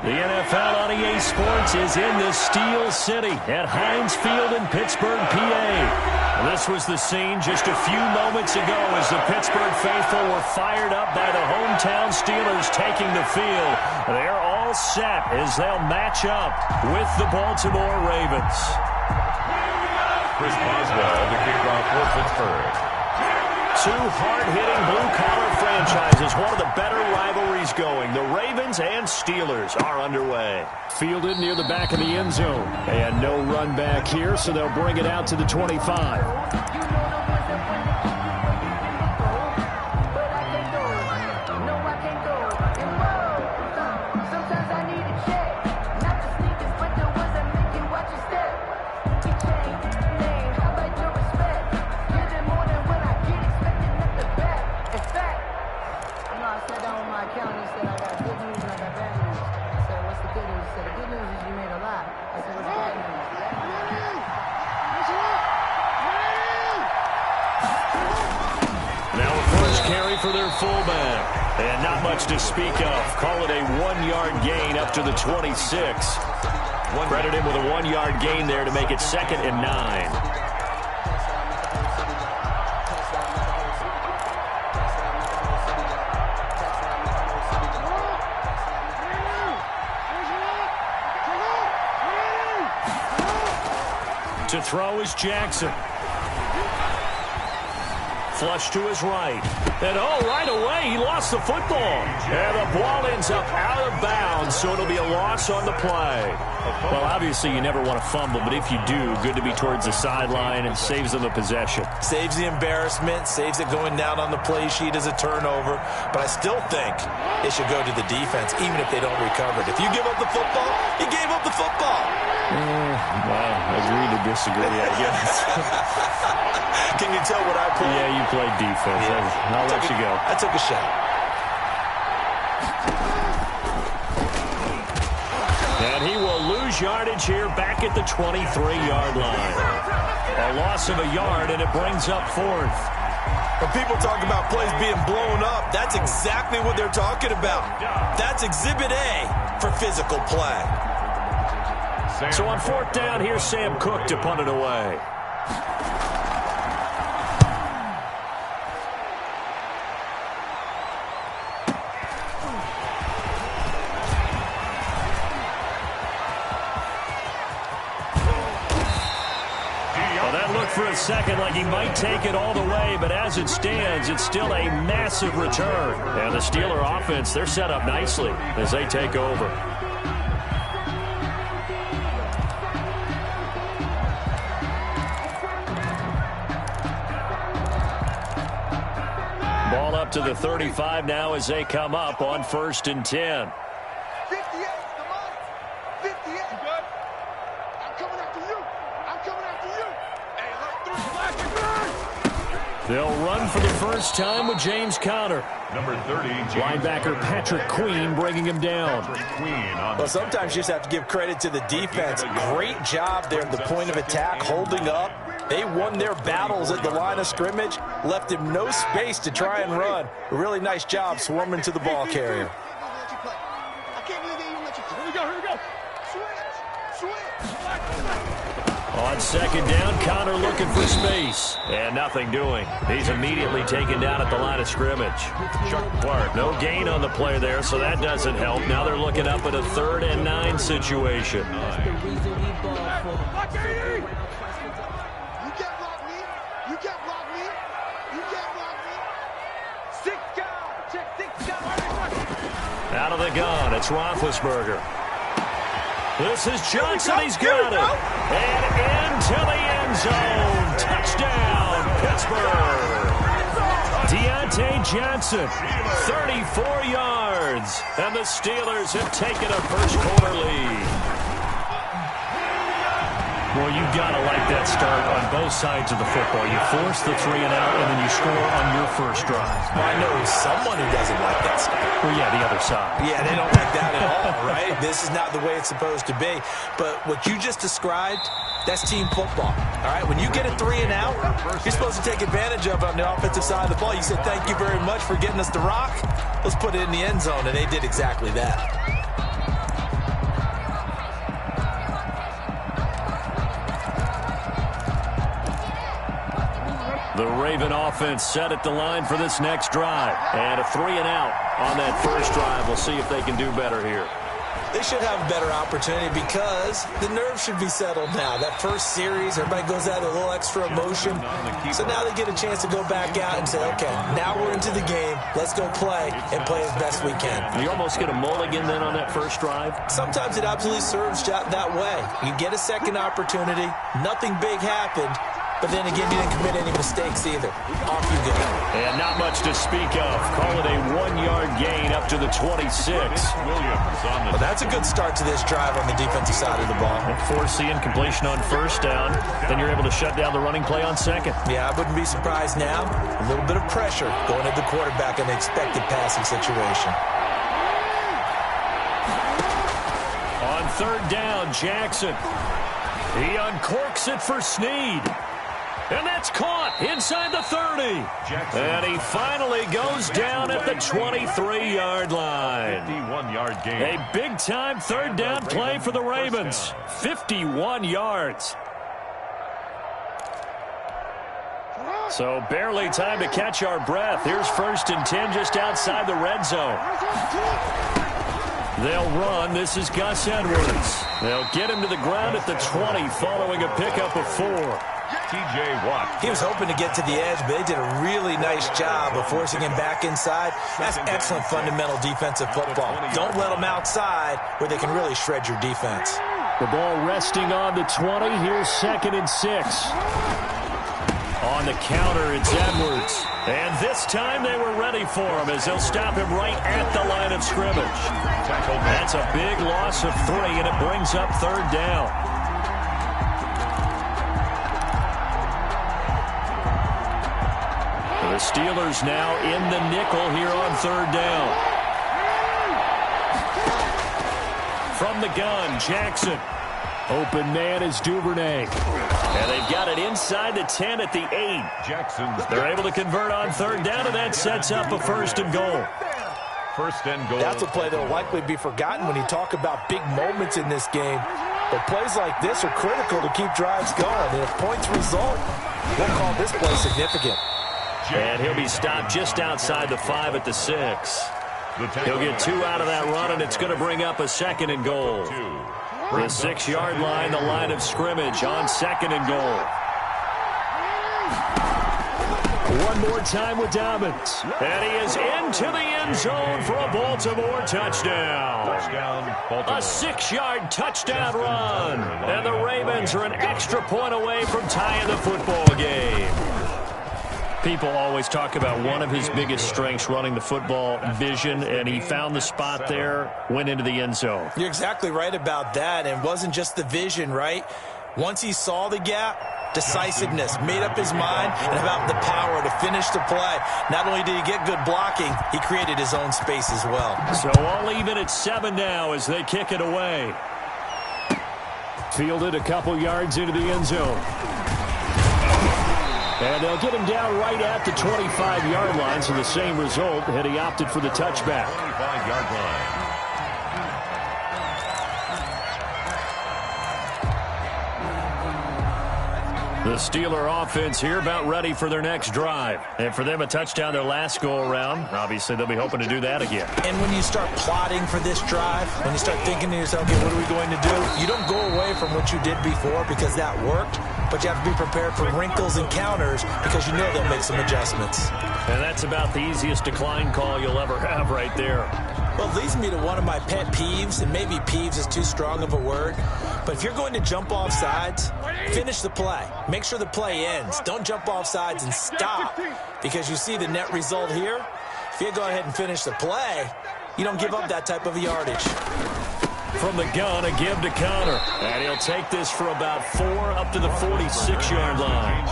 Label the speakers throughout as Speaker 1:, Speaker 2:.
Speaker 1: The NFL on EA Sports is in the Steel City at Heinz Field in Pittsburgh, PA. This was the scene just a few moments ago as the Pittsburgh faithful were fired up by the hometown Steelers taking the field. They're all set as they'll match up with the Baltimore Ravens.
Speaker 2: Chris Boswell, the kickoff for Pittsburgh.
Speaker 1: Two hard-hitting blue-collar franchises, one of the better rivalries going. The Ravens and Steelers are underway. Fielded near the back of the end zone. And no run back here, so they'll bring it out to the 25. For their fullback. And not much to speak of. Call it a 1-yard gain up to the 26. Credit him with a 1-yard gain there to make it 2nd and 9. To throw is Jackson. Flush to his right. And right away, he lost the football. And the ball ends up out of bounds, so it'll be a loss on the play. Well, obviously, you never want to fumble, but if you do, good to be towards the sideline and saves them the possession.
Speaker 3: Saves the embarrassment, saves it going down on the play sheet as a turnover. But I still think it should go to the defense, even if they don't recover it. If you give up the football, you gave up the football.
Speaker 1: Well, agree to disagree, I guess.
Speaker 3: Can you tell what I played?
Speaker 1: Yeah, you played defense. Yeah. I'll let you go.
Speaker 3: I took a shot.
Speaker 1: And he will lose yardage here back at the 23-yard line. A loss of a yard, and it brings up 4th.
Speaker 3: When people talk about plays being blown up, that's exactly what they're talking about. That's Exhibit A for physical play.
Speaker 1: So on 4th down, here's Sam Cook to punt it away. For a second like he might take it all the way, but as it stands, it's still a massive return. And the Steeler offense, they're set up nicely as they take over. Ball up to the 35 now as they come up on 1st and 10. They'll run for the first time with James Conner.
Speaker 2: Number 30,
Speaker 1: linebacker Patrick Queen bringing him down.
Speaker 3: Well, sometimes you just have to give credit to the defense. Great job there at the point of attack, holding up. They won their battles at the line of scrimmage, left him no space to try and run. A really nice job swarming to the ball carrier.
Speaker 1: On 2nd down, Conner looking for space. And nothing doing. He's immediately taken down at the line of scrimmage. Chuck Clark, no gain on the play there, so that doesn't help. Now they're looking up at a 3rd and 9 situation. Out of the gun, it's Roethlisberger. This is Johnson, he's got it. And into the end zone. Touchdown, Pittsburgh. Deontay Johnson, 34 yards. And the Steelers have taken a first-quarter lead. Well, you've got to like that start on both sides of the football. You force the 3 and out, and then you score on your first drive.
Speaker 3: Well, I know someone who doesn't like that start.
Speaker 1: Well, yeah, the other side.
Speaker 3: Yeah, they don't like that at all, right? This is not the way it's supposed to be. But what you just described, that's team football, all right? When you get a 3 and out, you're supposed to take advantage of it on the offensive side of the ball. You said, thank you very much for getting us the rock. Let's put it in the end zone, and they did exactly that.
Speaker 1: Raven offense set at the line for this next drive. And a 3 and out on that first drive. We'll see if they can do better here.
Speaker 3: They should have a better opportunity because the nerves should be settled now. That first series, everybody goes out with a little extra emotion. So now they get a chance to go back out and say, okay, now we're into the game. Let's go play and play as best we can.
Speaker 1: You almost get a mulligan then on that first drive?
Speaker 3: Sometimes it absolutely serves that way. You get a second opportunity. Nothing big happened. But then again, you didn't commit any mistakes either. Off you go.
Speaker 1: And not much to speak of. Call it a 1-yard gain up to the 26.
Speaker 3: Well, that's a good start to this drive on the defensive side of the ball.
Speaker 1: Forcing completion on first down. Then you're able to shut down the running play on second.
Speaker 3: Yeah, I wouldn't be surprised now. A little bit of pressure going at the quarterback in the expected passing situation.
Speaker 1: On third down, Jackson. He uncorks it for Snead. And that's caught inside the 30. And he finally goes down at the 23-yard line.
Speaker 2: 51-yard gain.
Speaker 1: A big-time third down play for the Ravens. 51 yards. So barely time to catch our breath. Here's 1st and 10 just outside the red zone. They'll run. This is Gus Edwards. They'll get him to the ground at the 20 following a pickup of 4.
Speaker 2: T.J. Watt.
Speaker 3: He was hoping to get to the edge, but they did a really nice job of forcing him back inside. That's excellent fundamental defensive football. Don't let them outside where they can really shred your defense.
Speaker 1: The ball resting on the 20. Here's 2nd and 6. On the counter, it's Edwards. And this time they were ready for him as they'll stop him right at the line of scrimmage. That's a big loss of 3, and it brings up 3rd down. The Steelers now in the nickel here on 3rd down. From the gun, Jackson. Open man is Duvernay. And they've got it inside the 10 at the 8.
Speaker 2: Jackson.
Speaker 1: They're able to convert on 3rd down, and that sets up a 1st and goal.
Speaker 2: 1st and goal.
Speaker 3: That's a play that will likely be forgotten when you talk about big moments in this game. But plays like this are critical to keep drives going. And if points result, we'll call this play significant.
Speaker 1: And he'll be stopped just outside the 5 at the 6. He'll get 2 out of that run, and it's going to bring up a 2nd and goal. The 6-yard line, the line of scrimmage on 2nd and goal. One more time with Dobbins. And he is into the end zone for a Baltimore touchdown. A 6-yard touchdown run. And the Ravens are an extra point away from tying the football game. People always talk about one of his biggest strengths running the football, vision, and he found the spot there, went into the end zone.
Speaker 3: You're exactly right about that, and it wasn't just the vision, right? Once he saw the gap, decisiveness, made up his mind, and about the power to finish the play. Not only did he get good blocking, he created his own space as well.
Speaker 1: So all even at 7 now as they kick it away. Fielded a couple yards into the end zone. And they'll get him down right at the 25-yard line, so the same result, and he opted for the touchback.
Speaker 2: 25-yard line.
Speaker 1: The Steeler offense here about ready for their next drive. And for them, a touchdown their last go-around. Obviously, they'll be hoping to do that again.
Speaker 3: And when you start plotting for this drive, when you start thinking to yourself, okay, what are we going to do? You don't go away from what you did before because that worked, but you have to be prepared for wrinkles and counters because you know they'll make some adjustments.
Speaker 1: And that's about the easiest decline call you'll ever have right there.
Speaker 3: Well, it leads me to one of my pet peeves, and maybe peeves is too strong of a word, but if you're going to jump off sides, finish the play. Make sure the play ends. Don't jump off sides and stop, because you see the net result here. If you go ahead and finish the play, you don't give up that type of yardage.
Speaker 1: From the gun, a give to Connor. And he'll take this for about 4 up to the 46-yard line.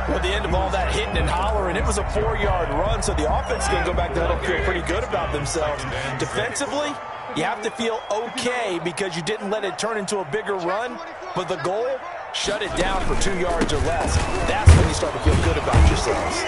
Speaker 3: Well, at the end of all that hitting and hollering, it was a 4-yard run, so the offense is going to go back there and feel pretty good about themselves. Defensively, you have to feel okay because you didn't let it turn into a bigger run, but the goal shut it down for 2 yards or less. That's when you start to feel good about yourselves.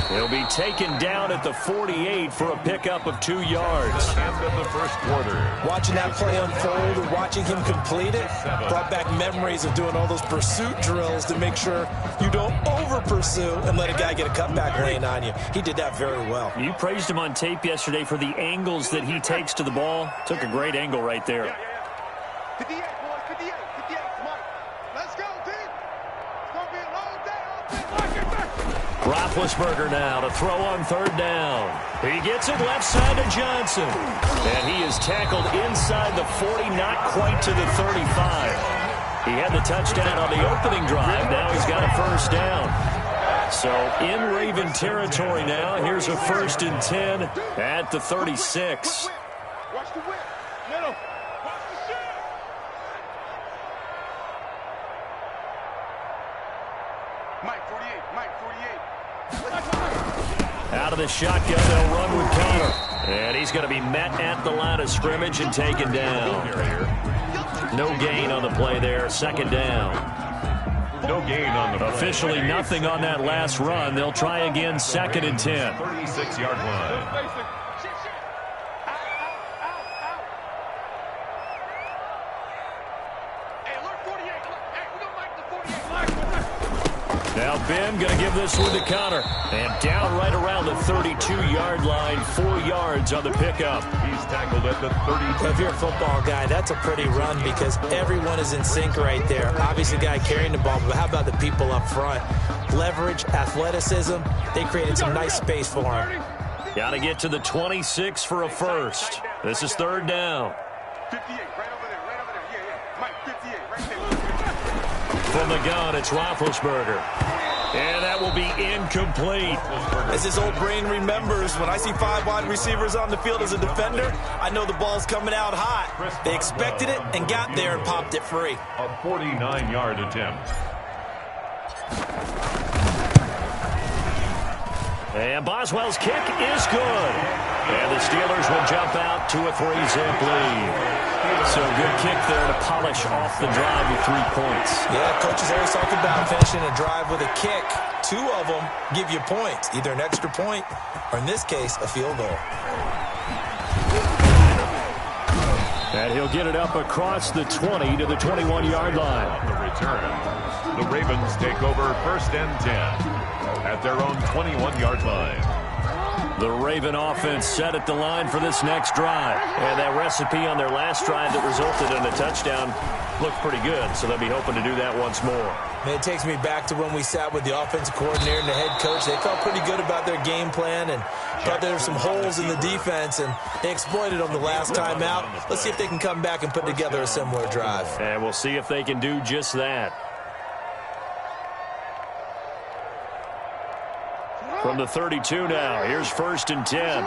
Speaker 1: He'll be taken down at the 48 for a pickup of 2 yards.
Speaker 2: End of the first quarter.
Speaker 3: Watching that play unfold and watching him complete it brought back memories of doing all those pursuit drills to make sure you don't over-pursue and let a guy get a cutback lane on you. He did that very well.
Speaker 1: You praised him on tape yesterday for the angles that he takes to the ball. Took a great angle right there.
Speaker 4: 58, boys, 58, 58. Come on. Let's go, team. It's going to be a long day.
Speaker 1: Roethlisberger now to throw on 3rd down. He gets it left side to Johnson. And he is tackled inside the 40, not quite to the 35. He had the touchdown on the opening drive. Now he's got a 1st down. So in Raven territory now. Here's a 1st and 10 at the 36.
Speaker 4: Watch the whip. Middle. Watch the shit. Mike 48. Mike 48.
Speaker 1: Out of the shotgun, they'll run with Connor. And he's going to be met at the line of scrimmage and taken down. No gain on the play there. 2nd down.
Speaker 2: No gain on the play.
Speaker 1: Officially nothing on that last run. They'll try again 2nd and 10.
Speaker 2: 36-yard line.
Speaker 1: Now Ben going to give this one to Connor. And down right around the 32-yard line, 4 yards on the pickup.
Speaker 2: He's tackled at the 32.
Speaker 3: If you're a football guy, that's a pretty run because everyone is in sync right there. Obviously, the guy carrying the ball, but how about the people up front? Leverage, athleticism, they created some nice space for him.
Speaker 1: Got to get to the 26 for a 1st. This is 3rd down.
Speaker 4: 58, right over there, right over there. Yeah. Mike 58, right there.
Speaker 1: From the gun, it's Roethlisberger. And that will be incomplete.
Speaker 3: As his old brain remembers, when I see 5 wide receivers on the field as a defender, I know the ball's coming out hot. They expected it and got there and popped it free.
Speaker 2: A 49-yard attempt.
Speaker 1: And Boswell's kick is good. And the Steelers will jump out to a 3-zip lead. So good kick there to polish off the drive with 3 points.
Speaker 3: Yeah, coaches always talk about finishing a drive with a kick. 2 of them give you points, either an extra point or, in this case, a field goal.
Speaker 1: And he'll get it up across the 20 to the 21-yard line.
Speaker 2: On the return, the Ravens take over 1st and 10 at their own 21-yard line.
Speaker 1: The Raven offense set at the line for this next drive. And that recipe on their last drive that resulted in a touchdown looked pretty good, so they'll be hoping to do that once more.
Speaker 3: And it takes me back to when we sat with the offensive coordinator and the head coach. They felt pretty good about their game plan and thought there were some holes in the defense, and they exploited them the last time out. Let's see if they can come back and put together a similar drive.
Speaker 1: And we'll see if they can do just that. From the 32 now, here's 1st and 10.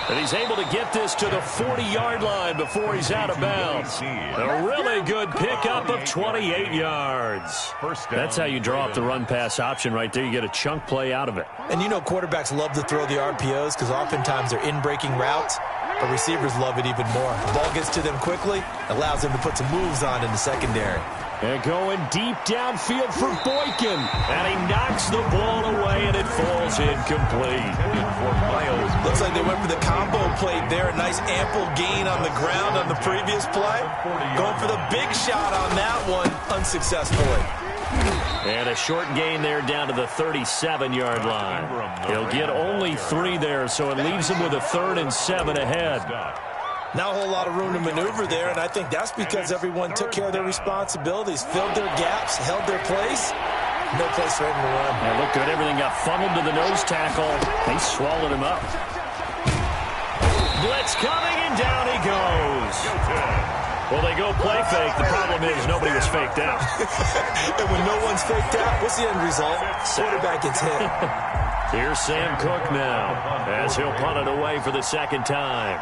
Speaker 1: And he's able to get this to the 40-yard line before he's out of bounds. A really good pickup of 28 yards. That's how you draw up the run-pass option right there. You get a chunk play out of it.
Speaker 3: And you know quarterbacks love to throw the RPOs because oftentimes they're in-breaking routes, but receivers love it even more. The ball gets to them quickly, allows them to put some moves on in the secondary.
Speaker 1: And going deep downfield for Boykin. And he knocks the ball away, and it falls incomplete.
Speaker 3: Looks like they went for the combo plate there. A nice ample gain on the ground on the previous play. Going for the big shot on that one, unsuccessfully.
Speaker 1: And a short gain there down to the 37-yard line. He'll get only 3 there, so it leaves him with a 3rd and 7 ahead.
Speaker 3: Not a whole lot of room to maneuver there, and I think that's because everyone took care of their responsibilities, filled their gaps, held their place. No place for him to run.
Speaker 1: And look good. Everything got funneled to the nose tackle. They swallowed him up. Blitz coming, and down he goes. Well, they go play fake. The problem is nobody was faked out.
Speaker 3: And when no one's faked out, what's the end result? Quarterback gets hit.
Speaker 1: Here's Sam Cook now as he'll punt it away for the 2nd time.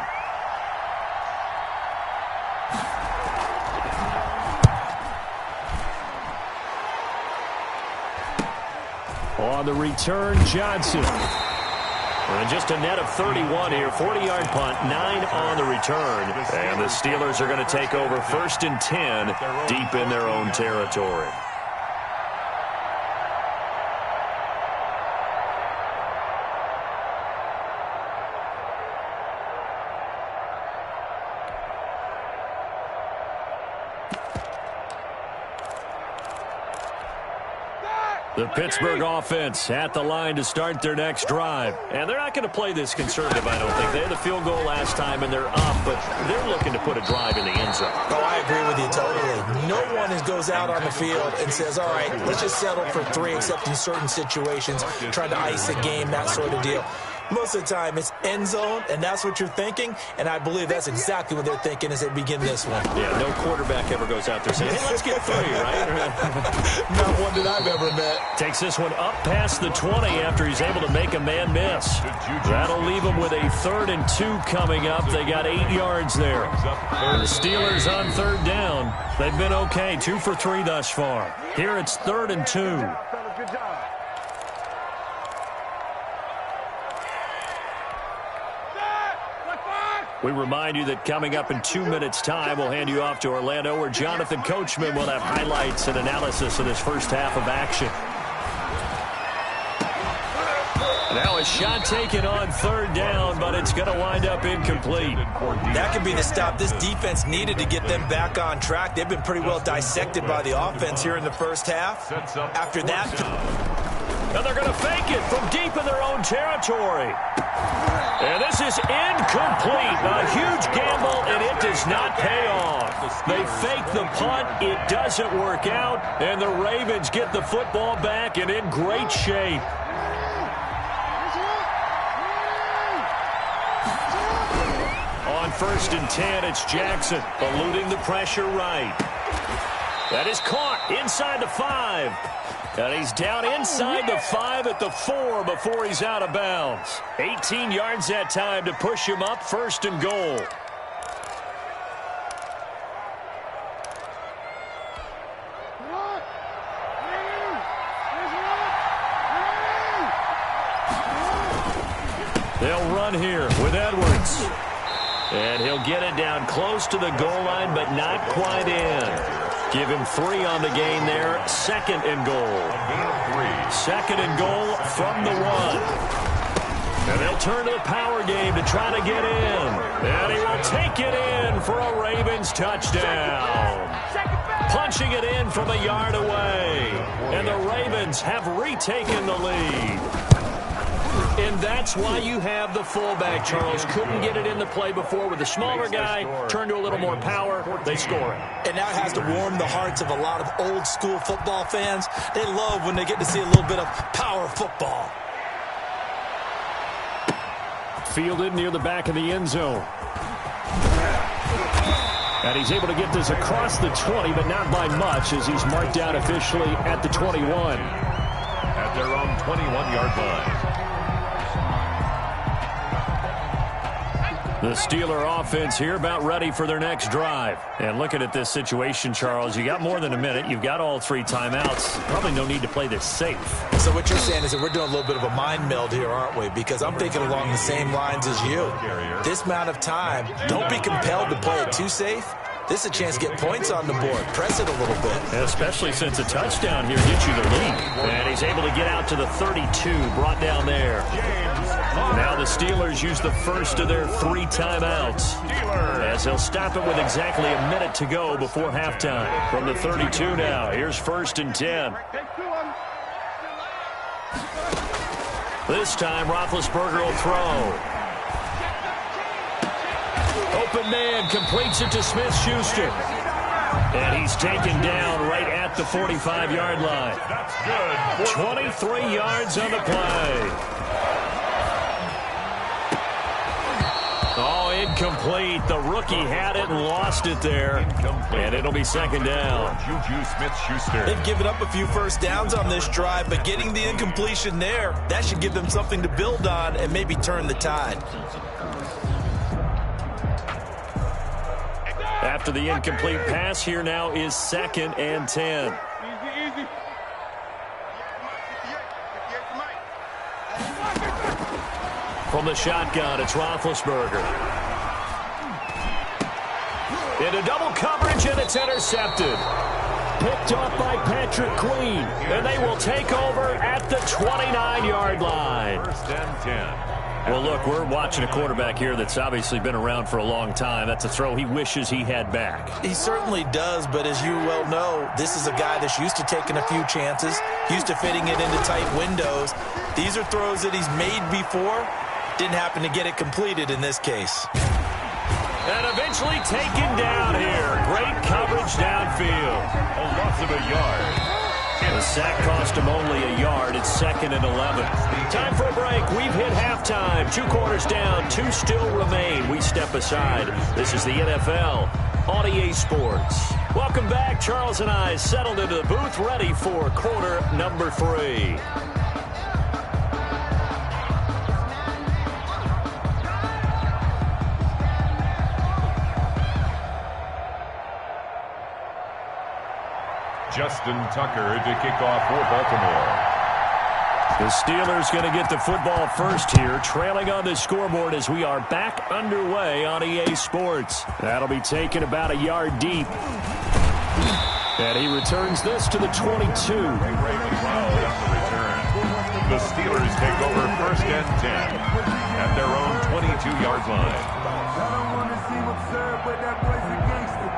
Speaker 1: On the return, Johnson. And just a net of 31 here. 40-yard punt, 9 on the return. And the Steelers are going to take over 1st and 10 deep in their own territory. The Pittsburgh offense at the line to start their next drive. And they're not going to play this conservative, I don't think. They had the field goal last time, and they're up, but they're looking to put a drive in the end zone.
Speaker 3: Oh, I agree with you totally. No one goes out on the field and says, all right, let's just settle for 3, except in certain situations, trying to ice a game, that sort of deal. Most of the time, it's end zone, and that's what you're thinking, and I believe that's exactly what they're thinking as they begin this one.
Speaker 1: Yeah, no quarterback ever goes out there saying, hey, let's get 3, right?
Speaker 3: Not one that I've ever met.
Speaker 1: Takes this one up past the 20 after he's able to make a man miss. That'll leave him with a 3rd and 2 coming up. They got 8 yards there. The Steelers on 3rd down. They've been okay, 2 for 3 thus far. Here it's 3rd and 2.
Speaker 4: Good job.
Speaker 1: We remind you that coming up in 2 minutes' time, we'll hand you off to Orlando, where Jonathan Coachman will have highlights and analysis of this first half of action. Now a shot taken on 3rd down, but it's going to wind up incomplete.
Speaker 3: That could be the stop this defense needed to get them back on track. They've been pretty well dissected by the offense here in the first half. After that,
Speaker 1: and they're going to fake it from deep in their own territory. And this is incomplete. A huge gamble, and it does not pay off. They fake the punt. It doesn't work out, and the Ravens get the football back and in great shape. On 1st and 10, it's Jackson eluding the pressure right. That is caught inside the 5. And he's down inside the 5 at the 4 before he's out of bounds. 18 yards that time to push him up 1st and goal. They'll run here with Edwards. And he'll get it down close to the goal line, but not quite in. Give him 3 on the gain there. 2nd and goal. 2nd and goal from the 1. And they'll turn to the power game to try to get in. And he will take it in for a Ravens touchdown. Punching it in from a yard away. And the Ravens have retaken the lead. And that's why you have the fullback, Charles. Couldn't get it in the play before with the smaller guy. Turn to a little more power. They score it.
Speaker 3: And that has to warm the hearts of a lot of old-school football fans. They love when they get to see a little bit of power football.
Speaker 1: Fielded near the back of the end zone. And he's able to get this across the 20, but not by much, as he's marked down officially at the 21.
Speaker 2: At their own 21-yard line.
Speaker 1: The Steeler offense here about ready for their next drive. And looking at this situation, Charles, you got more than a minute. You've got all 3 timeouts. Probably no need to play this safe.
Speaker 3: So what you're saying is that we're doing a little bit of a mind meld here, aren't we? Because I'm thinking along the same lines as you. This amount of time, don't be compelled to play it too safe. This is a chance to get points on the board. Press it a little bit.
Speaker 1: Especially since a touchdown here gets you the lead. And he's able to get out to the 32, brought down there. Now the Steelers use the first of their 3 timeouts, as they'll stop it with exactly a minute to go before halftime. From the 32 now, here's 1st and 10. This time, Roethlisberger will throw. Open man completes it to Smith-Schuster. And he's taken down right at the 45-yard line.
Speaker 2: That's good.
Speaker 1: 23 yards on the play. Oh, incomplete. The rookie had it and lost it there. And it'll be 2nd down.
Speaker 2: Juju Smith-Schuster.
Speaker 3: They've given up a few first downs on this drive, but getting the incompletion there, that should give them something to build on and maybe turn the tide.
Speaker 1: After the incomplete pass, here now is 2nd and 10.
Speaker 4: Easy.
Speaker 1: From the shotgun, it's Roethlisberger. Into double coverage, and it's intercepted. Picked off by Patrick Queen, and they will take over at the 29-yard line.
Speaker 2: First and 10.
Speaker 1: Well, look, we're watching a quarterback here that's obviously been around for a long time. That's a throw he wishes he had back.
Speaker 3: He certainly does, but as you well know, this is a guy that's used to taking a few chances, used to fitting it into tight windows. These are throws that he's made before. Didn't happen to get it completed in this case.
Speaker 1: And eventually taken down here. Great coverage downfield.
Speaker 2: A loss of a yard.
Speaker 1: The sack cost him only a yard. It's 2nd and 11. Time for a break. We've hit halftime. 2 quarters down. 2 still remain. We step aside. This is the NFL on EA Sports. Welcome back. Charles and I settled into the booth, ready for quarter number 3.
Speaker 2: Justin Tucker to kick off for Baltimore.
Speaker 1: The Steelers going to get the football first here, trailing on the scoreboard as we are back underway on EA Sports. That'll be taken about a yard deep. And he returns this to the 22.
Speaker 2: Ravens well on the return. The Steelers take over first and 10 at their own 22-yard line.
Speaker 5: I don't want to seem absurd, but that boy's a gangster.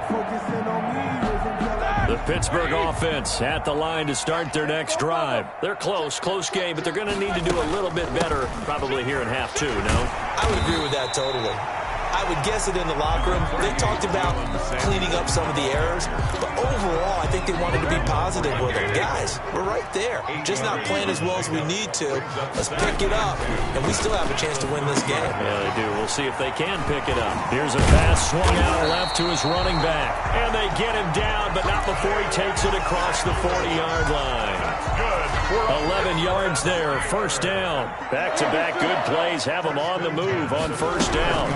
Speaker 5: Focusing on me.
Speaker 1: The Pittsburgh offense at the line to start their next drive. They're close game, but they're going to need to do a little bit better probably here in half 2, no?
Speaker 3: I would agree with that totally. I would guess it in the locker room. They talked about cleaning up some of the errors, but overall, I think they wanted to be positive with it. Guys, we're right there. Just not playing as well as we need to. Let's pick it up, and we still have a chance to win this game.
Speaker 1: Yeah, they do. We'll see if they can pick it up. Here's a pass swung out left to his running back, and they get him down, but not before he takes it across the 40-yard line. 11 yards there, first down. Back-to-back good plays have them on the move on first down.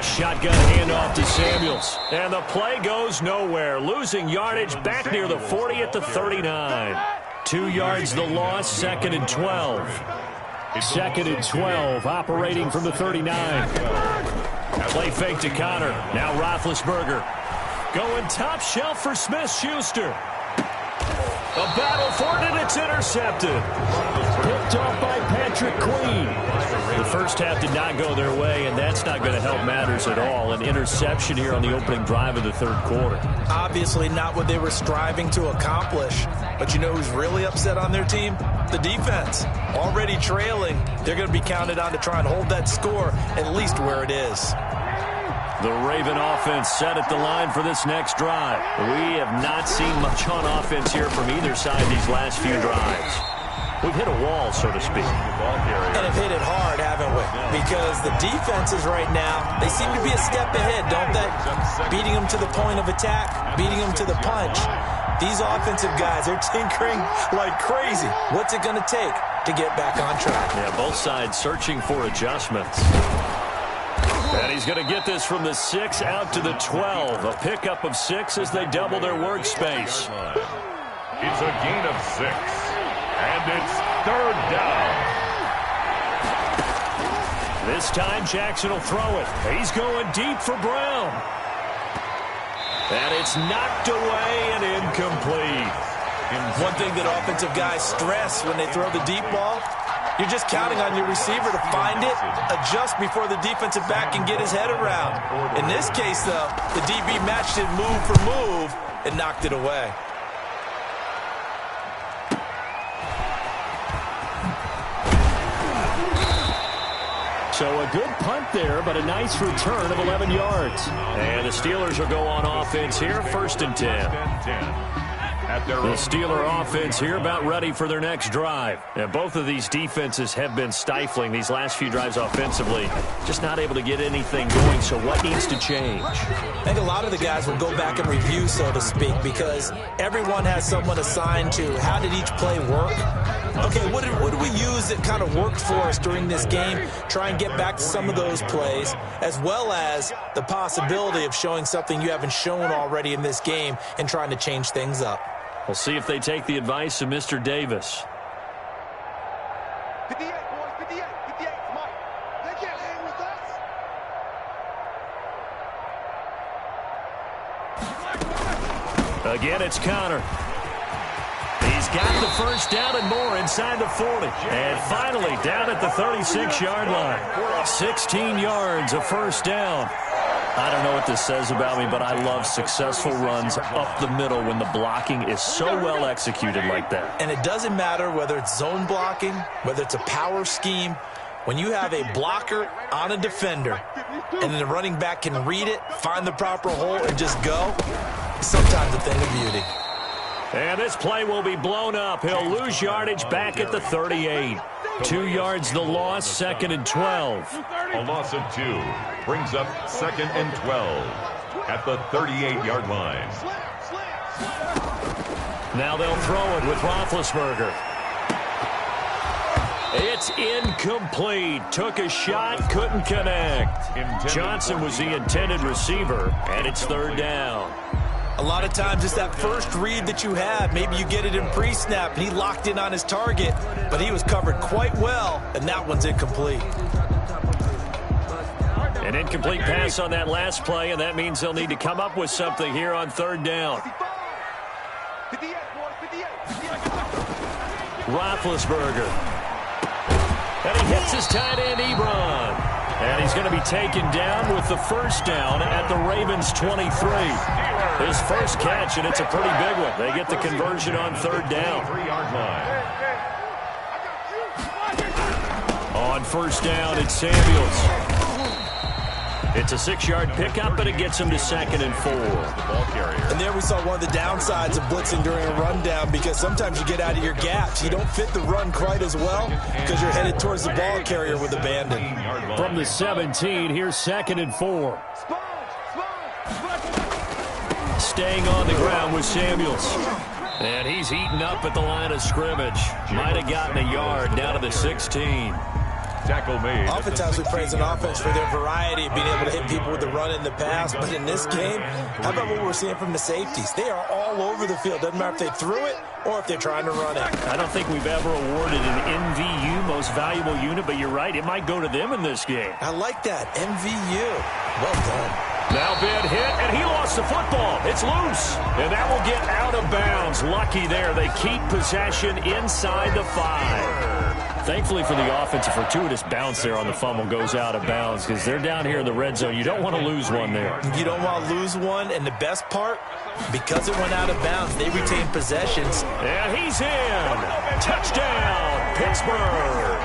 Speaker 1: Shotgun handoff to Samuels. And the play goes nowhere. Losing yardage back near the 40 at the 39. 2 yards the loss, 2nd and 12. 2nd and 12, operating from the 39. Play fake to Connor. Now Roethlisberger. Going top shelf for Smith-Schuster. A battle for it, and it's intercepted. Picked off by Patrick Queen. The first half did not go their way, and that's not going to help matters at all. An interception here on the opening drive of the 3rd quarter.
Speaker 3: Obviously not what they were striving to accomplish. But you know who's really upset on their team? The defense. Already trailing. They're going to be counted on to try and hold that score at least where it is.
Speaker 1: The Raven offense set at the line for this next drive. We have not seen much on offense here from either side these last few drives. We've hit a wall, so to speak.
Speaker 3: And have hit it hard, haven't we? Because the defenses right now, they seem to be a step ahead, don't they? Beating them to the point of attack, beating them to the punch. These offensive guys are tinkering like crazy. What's it going to take to get back on track?
Speaker 1: Yeah, both sides searching for adjustments. And he's going to get this from the 6 out to the 12. A pickup of 6 as they double their workspace.
Speaker 2: It's a gain of 6. And it's 3rd down.
Speaker 1: This time Jackson will throw it. He's going deep for Brown. And it's knocked away and incomplete.
Speaker 3: One thing that offensive guys stress when they throw the deep ball, you're just counting on your receiver to find it, adjust before the defensive back can get his head around. In this case, though, the DB matched it move for move and knocked it away.
Speaker 1: So a good punt there, but a nice return of 11 yards. And the Steelers will go on offense here, 1st and 10. The Steeler offense here about ready for their next drive. And both of these defenses have been stifling these last few drives offensively. Just not able to get anything going, so what needs to change?
Speaker 3: I think a lot of the guys will go back and review, so to speak, because everyone has someone assigned to how did each play work. Okay, what did we use that kind of worked for us during this game? Try and get back to some of those plays, as well as the possibility of showing something you haven't shown already in this game and trying to change things up.
Speaker 1: We'll see if they take the advice of Mr. Davis.
Speaker 4: 58, boys, 58, 58, Mike.
Speaker 1: Again, it's Connor. He's got the first down and more inside the 40. And finally, down at the 36-yard line. 16 yards, a first down. I don't know what this says about me, but I love successful runs up the middle when the blocking is so well executed like that.
Speaker 3: And it doesn't matter whether it's zone blocking, whether it's a power scheme. When you have a blocker on a defender and the running back can read it, find the proper hole, and just go, sometimes a thing of beauty.
Speaker 1: And this play will be blown up. He'll lose yardage back at the 38. 2 yards the loss, 2nd and 12.
Speaker 2: A loss of 2 brings up 2nd and 12 at the 38-yard line.
Speaker 1: Now they'll throw it with Roethlisberger. It's incomplete. Took a shot, couldn't connect. Johnson was the intended receiver, and it's 3rd down.
Speaker 3: A lot of times it's that first read that you have. Maybe you get it in pre-snap, and he locked in on his target, but he was covered quite well, and that one's incomplete.
Speaker 1: An incomplete pass on that last play, and that means they'll need to come up with something here on 3rd down. Roethlisberger. And he hits his tight end, Ebron. And he's going to be taken down with the first down at the Ravens' 23. His first catch, and it's a pretty big one. They get the conversion on 3rd down. On 1st down, it's Samuels. It's a 6-yard pickup, and it gets him to 2nd and 4.
Speaker 3: And there we saw one of the downsides of blitzing during a rundown, because sometimes you get out of your gaps. You don't fit the run quite as well because you're headed towards the ball carrier with abandon.
Speaker 1: From the 17, here's 2nd and 4. Staying on the ground with Samuels. And he's eaten up at the line of scrimmage. Might have gotten a yard down to the 16.
Speaker 2: Tackle made.
Speaker 3: Oftentimes we praise an offense for their variety of being able to hit people with the run in the pass, but in this game, how about what we're seeing from the safeties? They are all over the field. Doesn't matter if they threw it or if they're trying to run it.
Speaker 1: I don't think we've ever awarded an MVU, most valuable unit, but you're right, it might go to them in this game.
Speaker 3: I like that, MVU. Well done.
Speaker 1: Now big hit, and he lost the football. It's loose, and that will get out of bounds. Lucky there. They keep possession inside the 5. Thankfully for the offense, a fortuitous bounce there on the fumble goes out of bounds because they're down here in the red zone. You don't want to lose one there.
Speaker 3: You don't want to lose one, and the best part, because it went out of bounds, they retain possessions.
Speaker 1: And he's in. Touchdown, Pittsburgh.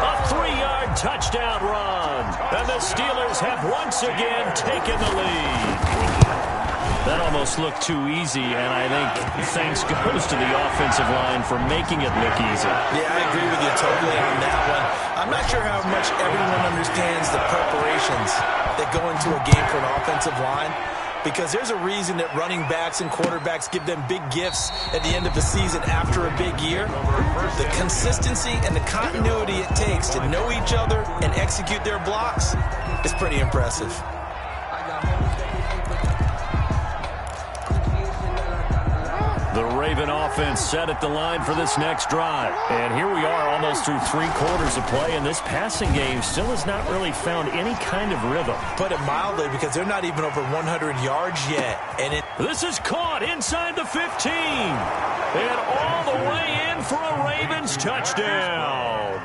Speaker 1: A 3-yard touchdown run. And the Steelers have once again taken the lead. That almost looked too easy, and I think thanks goes to the offensive line for making it look easy.
Speaker 3: Yeah, I agree with you totally on that one. I'm not sure how much everyone understands the preparations that go into a game for an offensive line, because there's a reason that running backs and quarterbacks give them big gifts at the end of the season after a big year. The consistency and the continuity it takes to know each other and execute their blocks is pretty impressive.
Speaker 1: The Raven offense set at the line for this next drive. And here we are almost through 3 quarters of play, and this passing game still has not really found any kind of rhythm.
Speaker 3: Put it mildly, because they're not even over 100 yards yet. And
Speaker 1: this is caught inside the 15. And all the way in for a Ravens touchdown.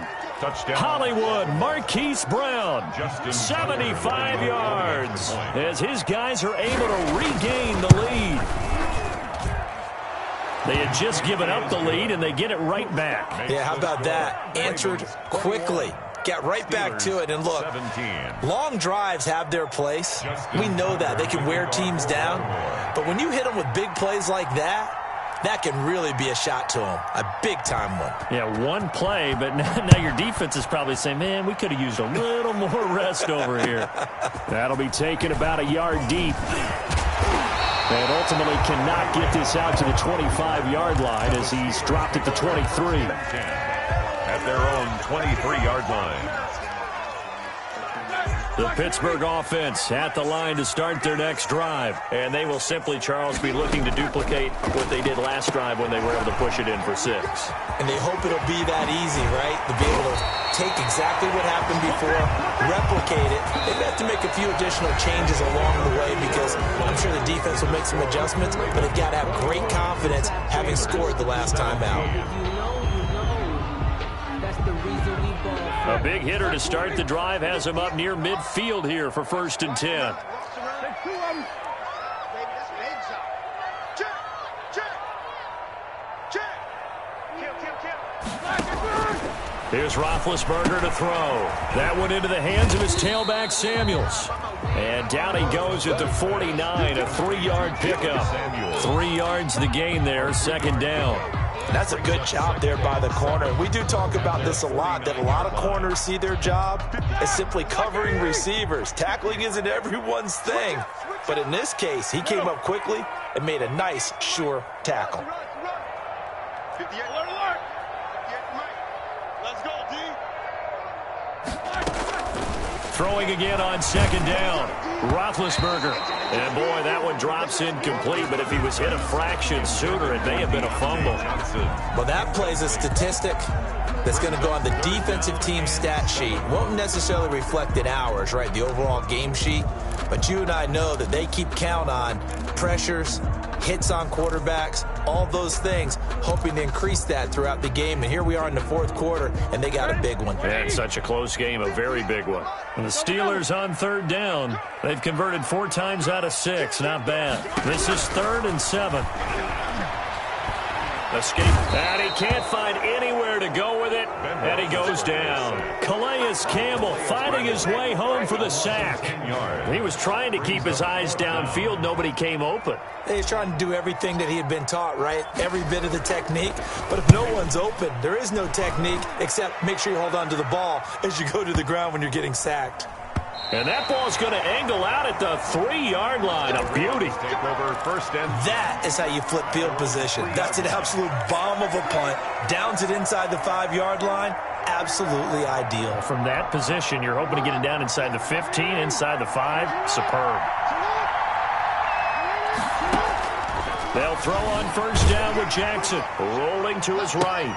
Speaker 1: Hollywood Marquise Brown, 75 yards, as his guys are able to regain the lead. They had just given up the lead, and they get it right back.
Speaker 3: Yeah, how about that? Answered quickly. Got right back to it. And look, long drives have their place. We know that. They can wear teams down. But when you hit them with big plays like that, that can really be a shot to them. A big-time one.
Speaker 1: Yeah, one play, but now your defense is probably saying, man, we could have used a little more rest over here. That'll be taken about a yard deep. And ultimately cannot get this out to the 25-yard line as he's dropped at the 23.
Speaker 2: At their own 23-yard line.
Speaker 1: The Pittsburgh offense at the line to start their next drive. And they will simply, Charles, be looking to duplicate what they did last drive when they were able to push it in for 6.
Speaker 3: And they hope it'll be that easy, right? To be able to take exactly what happened before, replicate it. They've had to make a few additional changes along the way because I'm sure the defense will make some adjustments, but they've got to have great confidence having scored the last time out.
Speaker 1: A big hitter to start the drive has him up near midfield here for 1st and 10. Here's Roethlisberger to throw. That one into the hands of his tailback, Samuels. And down he goes at the 49, a 3-yard pickup. 3 yards the gain there, 2nd down.
Speaker 3: That's a good job there by the corner. We do talk about this a lot, that a lot of corners see their job as simply covering receivers. Tackling isn't everyone's thing. But in this case, he came up quickly and made a nice, sure tackle.
Speaker 4: 58 alert, alert. 58 Mike. Let's go, D.
Speaker 1: Throwing again on 2nd down. Roethlisberger. And boy, that one drops incomplete, but if he was hit a fraction sooner, it may have been a fumble.
Speaker 3: Well, that plays a statistic that's going to go on the defensive team stat sheet. Won't necessarily reflect in ours, right, the overall game sheet. But you and I know that they keep count on pressures, hits on quarterbacks, all those things, hoping to increase that throughout the game. And here we are in the 4th quarter, and they got a big one.
Speaker 1: And such a close game, a very big one. And the Steelers on 3rd down. They've converted 4 times out of 6. Not bad. This is 3rd and 7. Escape. And he can't find anywhere to go with it. And he goes down. Calais Campbell finding his way home for the sack. He was trying to keep his eyes downfield. Nobody came open.
Speaker 3: He's trying to do everything that he had been taught, right? Every bit of the technique. But if no one's open, there is no technique except make sure you hold on to the ball as you go to the ground when you're getting sacked.
Speaker 1: And that ball's going to angle out at the 3-yard line. A beauty.
Speaker 2: Take over 1st and 10.
Speaker 3: That is how you flip field position. That's an absolute bomb of a punt. Downs it inside the 5-yard line. Absolutely ideal.
Speaker 1: From that position, you're hoping to get it down inside the 15, inside the 5. Superb. They'll throw on 1st down with Jackson. Rolling to his right.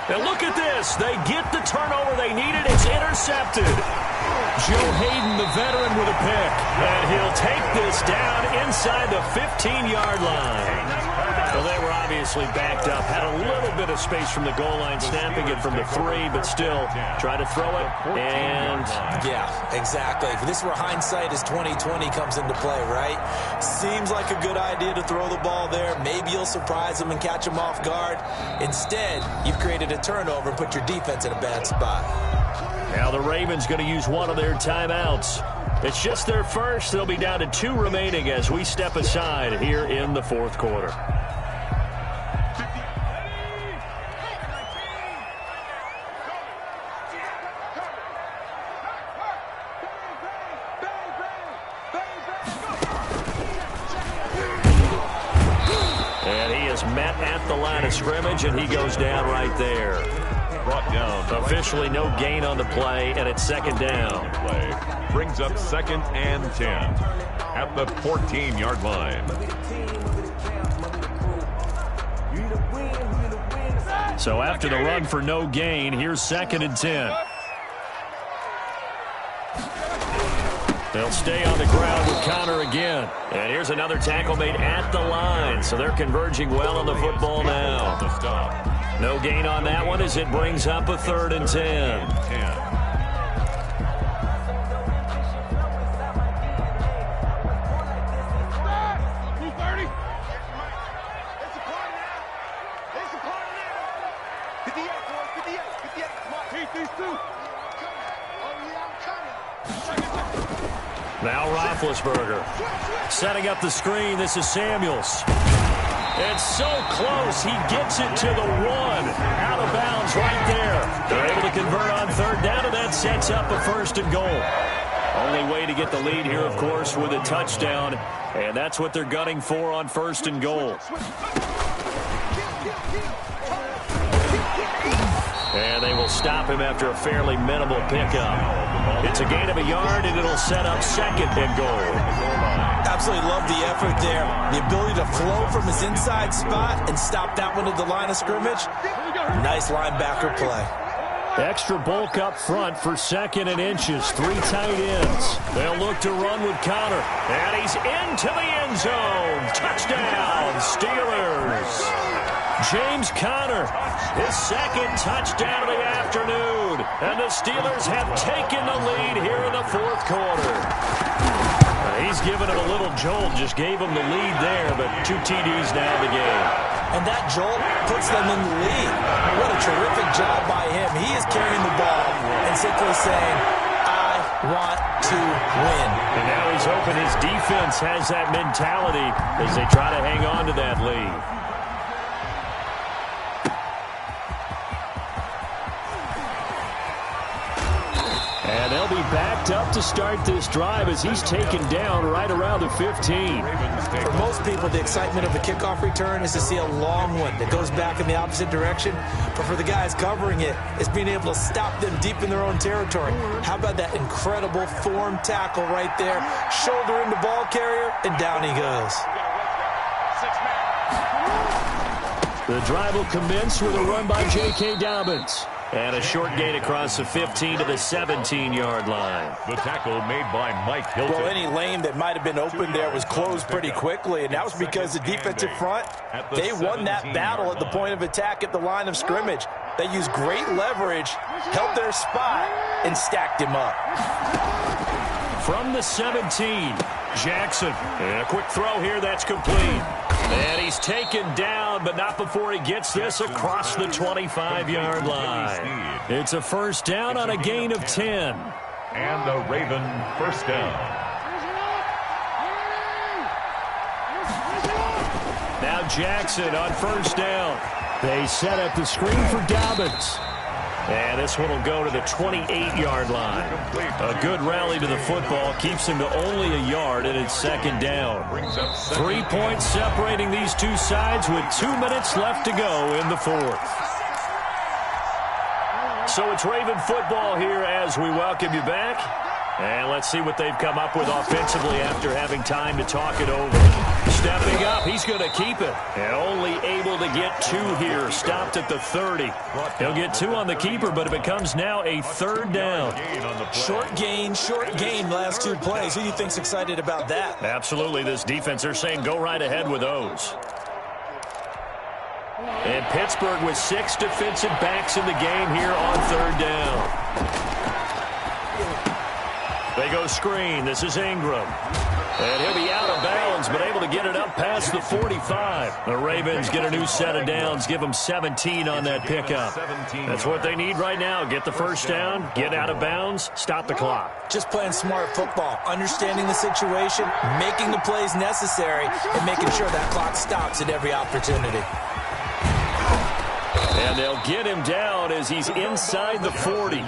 Speaker 1: And look at this. They get the turnover they needed. It's intercepted. Joe Hayden, the veteran, with a pick. And he'll take this down inside the 15-yard line. Well, they were obviously backed up. Had a little bit of space from the goal line, snapping it from the 3, but still try to throw it. And
Speaker 3: yeah, exactly. This is where hindsight is 20/20 comes into play, right? Seems like a good idea to throw the ball there. Maybe you'll surprise them and catch them off guard. Instead, you've created a turnover and put your defense in a bad spot.
Speaker 1: Now the Ravens going to use one of their timeouts. It's just their first. They'll be down to 2 remaining as we step aside here in the 4th quarter. And he is met at the line of scrimmage, and he goes down right there.
Speaker 2: Brought down.
Speaker 1: Officially no gain on the play, and it's 2nd down.
Speaker 2: Play brings up 2nd and 10 at the 14-yard line.
Speaker 1: So after the run for no gain, here's 2nd and 10. They'll stay on the ground with Connor again. And here's another tackle made at the line. So they're converging well on the football now. No gain on that one as it brings up a 3rd and 10. Now Roethlisberger setting up the screen. This is Samuels. It's so close. He gets it to the 1. Out of bounds right there. They're able to convert on 3rd down, and that sets up a 1st and goal. Only way to get the lead here, of course, with a touchdown. And that's what they're gunning for on 1st and goal. And they will stop him after a fairly minimal pickup. It's a gain of a yard, and it'll set up 2nd and goal.
Speaker 3: Absolutely love the effort there. The ability to flow from his inside spot and stop that one at the line of scrimmage. Nice linebacker play.
Speaker 1: Extra bulk up front for 2nd and inches. 3 tight ends. They'll look to run with Connor. And he's into the end zone. Touchdown, Steelers. James Conner, his 2nd touchdown of the afternoon. And the Steelers have taken the lead here in the 4th quarter. He's given it a little jolt, just gave him the lead there, but 2 TDs now in the game.
Speaker 3: And that jolt puts them in the lead. What a terrific job by him. He is carrying the ball and simply saying, I want to win.
Speaker 1: And now he's open. His defense has that mentality as they try to hang on to that lead. And they'll be backed up to start this drive as he's taken down right around the 15.
Speaker 3: For most people, the excitement of a kickoff return is to see a long one that goes back in the opposite direction. But for the guys covering it, it's being able to stop them deep in their own territory. How about that incredible form tackle right there? Shoulder into ball carrier, and down he goes.
Speaker 1: The drive will commence with a run by J.K. Dobbins. And a short gain across the 15 to the 17-yard line.
Speaker 2: The tackle made by Mike Hilton.
Speaker 3: Well, any lane that might have been open there was closed pretty quickly, and that was because the defensive front, they won that battle at the point of attack at the line of scrimmage. They used great leverage, held their spot, and stacked him up.
Speaker 1: From the 17, Jackson. And a quick throw here that's complete. And he's taken down, but not before he gets this across the 25-yard line. It's a first down on a gain of 10.
Speaker 2: And a Raven first down.
Speaker 1: Now Jackson on first down. They set up the screen for Dobbins. And this one will go to the 28-yard line. A good rally to the football keeps him to only a yard, and it's 2nd down. 3 points separating these two sides with 2 minutes left to go in the 4th. So it's Raven football here as we welcome you back. And let's see what they've come up with offensively after having time to talk it over. Stepping up, he's going to keep it. And only able to get 2 here. Stopped at the 30. He'll get 2 on the keeper, but it becomes now a 3rd down.
Speaker 3: Short gain, last 2 plays. Who do you think's excited about that?
Speaker 1: Absolutely. This defense, they're saying go right ahead with those. And Pittsburgh with 6 defensive backs in the game here on 3rd down. They go screen. This is Ingram. And he'll be out of bounds, but able to get it up past the 45. The Ravens get a new set of downs, give them 17 on that pickup. That's what they need right now. Get the first down, get out of bounds, stop the clock.
Speaker 3: Just playing smart football, understanding the situation, making the plays necessary, and making sure that clock stops at every opportunity.
Speaker 1: And they'll get him down as he's inside the 40.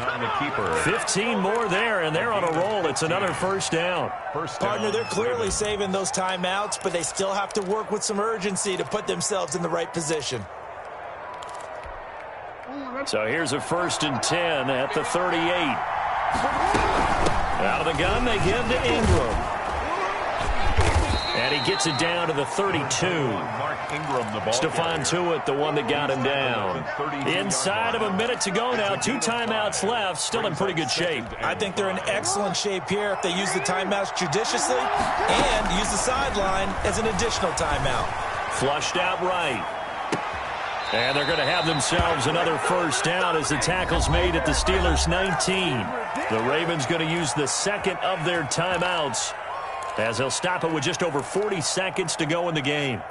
Speaker 1: 15 more there, and they're on a roll. It's another first down.
Speaker 3: Partner, they're clearly saving those timeouts, but they still have to work with some urgency to put themselves in the right position.
Speaker 1: So here's a 1st and 10 at the 38. Out of the gun, they give to Ingram. And he gets it down to the 32. Stephon Tuitt, the one that got him down. Inside of a minute to go now. 2 timeouts left. Still in pretty good shape.
Speaker 3: I think they're in excellent shape here if they use the timeouts judiciously and use the sideline as an additional timeout.
Speaker 1: Flushed out right. And they're going to have themselves another first down as the tackle's made at the Steelers' 19. The Ravens going to use the 2nd of their timeouts, as they'll stop it with just over 40 seconds to go in the game.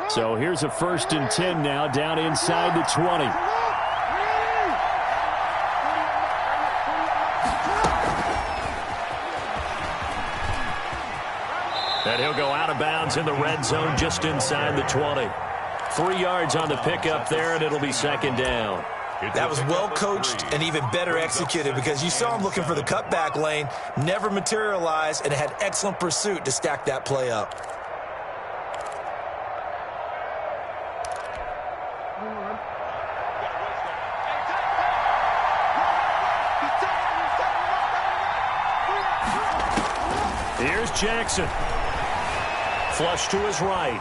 Speaker 1: So here's a 1st and 10 now, down inside the 20. And he'll go out of bounds in the red zone just inside the 20. 3 yards on the pickup there, and it'll be 2nd down.
Speaker 3: That was well coached and even better executed because you saw him looking for the cutback lane, never materialized, and had excellent pursuit to stack that play up.
Speaker 1: Here's Jackson. Flush to his right.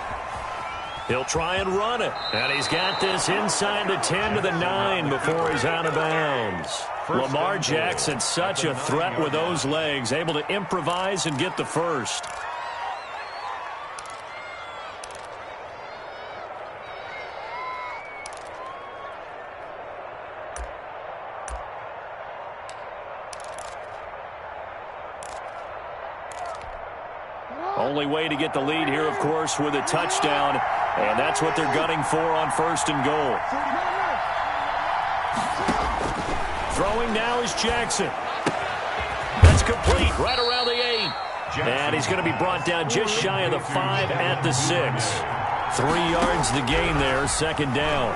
Speaker 1: He'll try and run it. And he's got this inside the 10 to the 9 before he's out of bounds. Lamar Jackson, such a threat with those legs, able to improvise and get the first. Only way to get the lead here, of course, with a touchdown, and that's what they're gunning for on 1st and goal. Throwing now is Jackson. That's complete, right around the 8. And he's going to be brought down just shy of the 5 at the 6. 3 yards the gain there, 2nd down.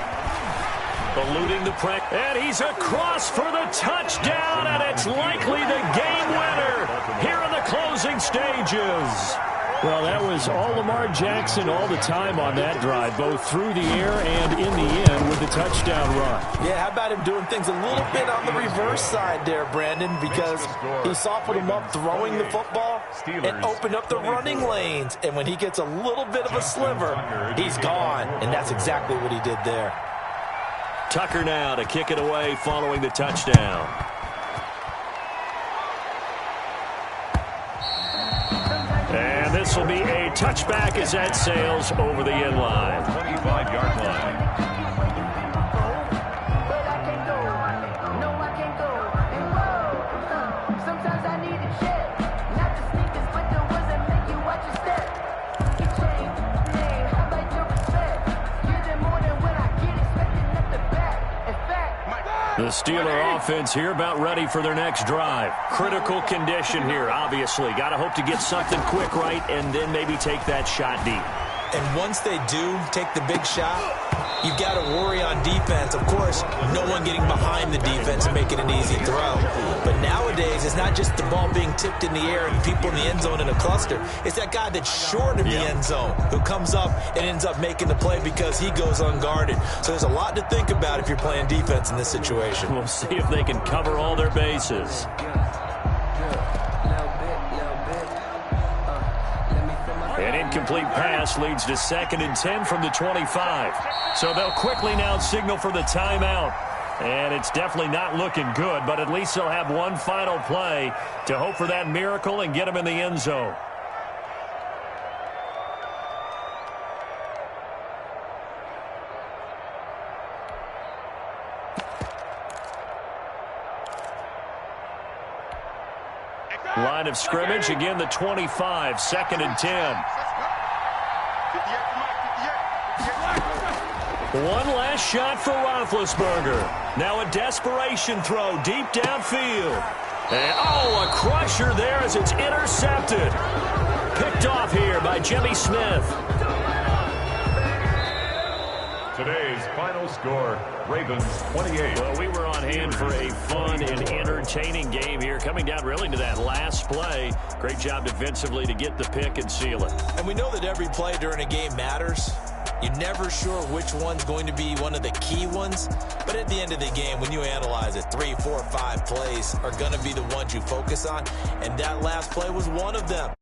Speaker 1: Eluding the pressure, and he's across for the touchdown, and it's likely the game winner here in the closing stages. Well, that was all Lamar Jackson all the time on that drive, both through the air and in the end with the touchdown run.
Speaker 3: Yeah, how about him doing things a little bit on the reverse side there, Brandon, because he softened him up throwing the football and opened up the running lanes. And when he gets a little bit of a sliver, he's gone. And that's exactly what he did there.
Speaker 1: Tucker now to kick it away following the touchdown. And this will be a touchback as that sails over the end line.
Speaker 2: 25-yard line.
Speaker 1: The Steeler offense here about ready for their next drive. Critical condition here, obviously. Got to hope to get something quick right and then maybe take that shot deep.
Speaker 3: And once they do take the big shot, you've got to worry on defense. Of course, no one getting behind the defense and making an easy throw. But nowadays, it's not just the ball being tipped in the air and people in the end zone in a cluster. It's that guy that's short of the end zone who comes up and ends up making the play because he goes unguarded. So there's a lot to think about if you're playing defense in this situation.
Speaker 1: We'll see if they can cover all their bases. An incomplete pass leads to 2nd and 10 from the 25. So they'll quickly now signal for the timeout. And it's definitely not looking good, but at least they'll have one final play to hope for that miracle and get them in the end zone. Line of scrimmage, again the 25, 2nd and 10. One last shot for Roethlisberger. Now a desperation throw deep downfield. And, a crusher there as it's intercepted. Picked off here by Jimmy Smith.
Speaker 2: Today's final score, Ravens 28.
Speaker 1: Well, we were on hand for a fun and entertaining game here. Coming down really to that last play. Great job defensively to get the pick and seal it.
Speaker 3: And we know that every play during a game matters. You're never sure which one's going to be one of the key ones. But at the end of the game, when you analyze it, 3, 4, 5 plays are going to be the ones you focus on. And that last play was one of them.